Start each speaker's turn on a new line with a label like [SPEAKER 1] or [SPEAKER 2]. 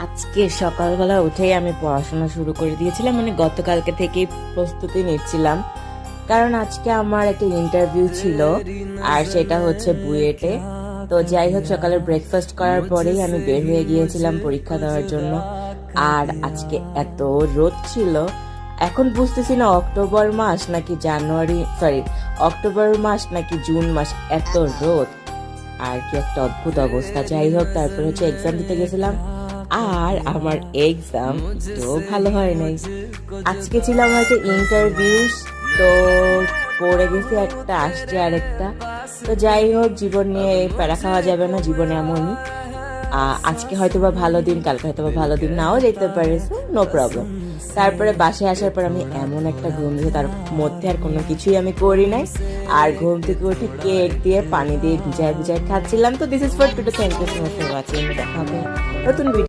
[SPEAKER 1] আজকে সকালবেলা উঠেই আমি পড়াশোনা শুরু করে দিয়েছিলাম, মানে গতকালকে থেকেই প্রস্তুতি নিচ্ছিলাম। কারণ আজকে আমার একটা ইন্টারভিউ ছিল, আর সেটা হচ্ছে বুয়েটে। তো যাই হোক, সকালে ব্রেকফাস্ট করার পরেই আমি বের হয়ে গিয়েছিলাম পরীক্ষা দেওয়ার জন্য। আর আজকে এত রোদ ছিল, এখন বুঝতেছি না অক্টোবর মাস নাকি জানুয়ারি, সরি, অক্টোবর মাস নাকি জুন মাস, এত রোদ। আর কি একটা অদ্ভুত অবস্থা। যাই হোক, তারপর হচ্ছে এক্সাম দিতে গেছিলাম, আর আমার এক্সাম তো ভালো হয় নাই। আজকে ছিল আমার একটা ইন্টারভিউ, তো পড়ে গেছি একটা, আসছে আরেকটা। তো যাই হোক, জীবন নিয়ে প্যারা খাওয়া যাবে না, জীবনে এমনই। আজকে হয়তো বা ভালো দিন, কালকে হয়তো বা ভালো দিন নাও যেতে পারে, নো প্রবলেম। তারপরে বাসায় আসার পর আমি এমন একটা ঘুম দিয়েছি, তার মধ্যে আর কোনো কিছুই আমি করি নাই। আর ঘুম থেকে উঠে কেক দিয়ে পানি দিয়ে ভিজায় ভিজায় খাচ্ছিলাম। তো this is for today, thank you so much for watching. দেখা হবে নতুন ভিডিও।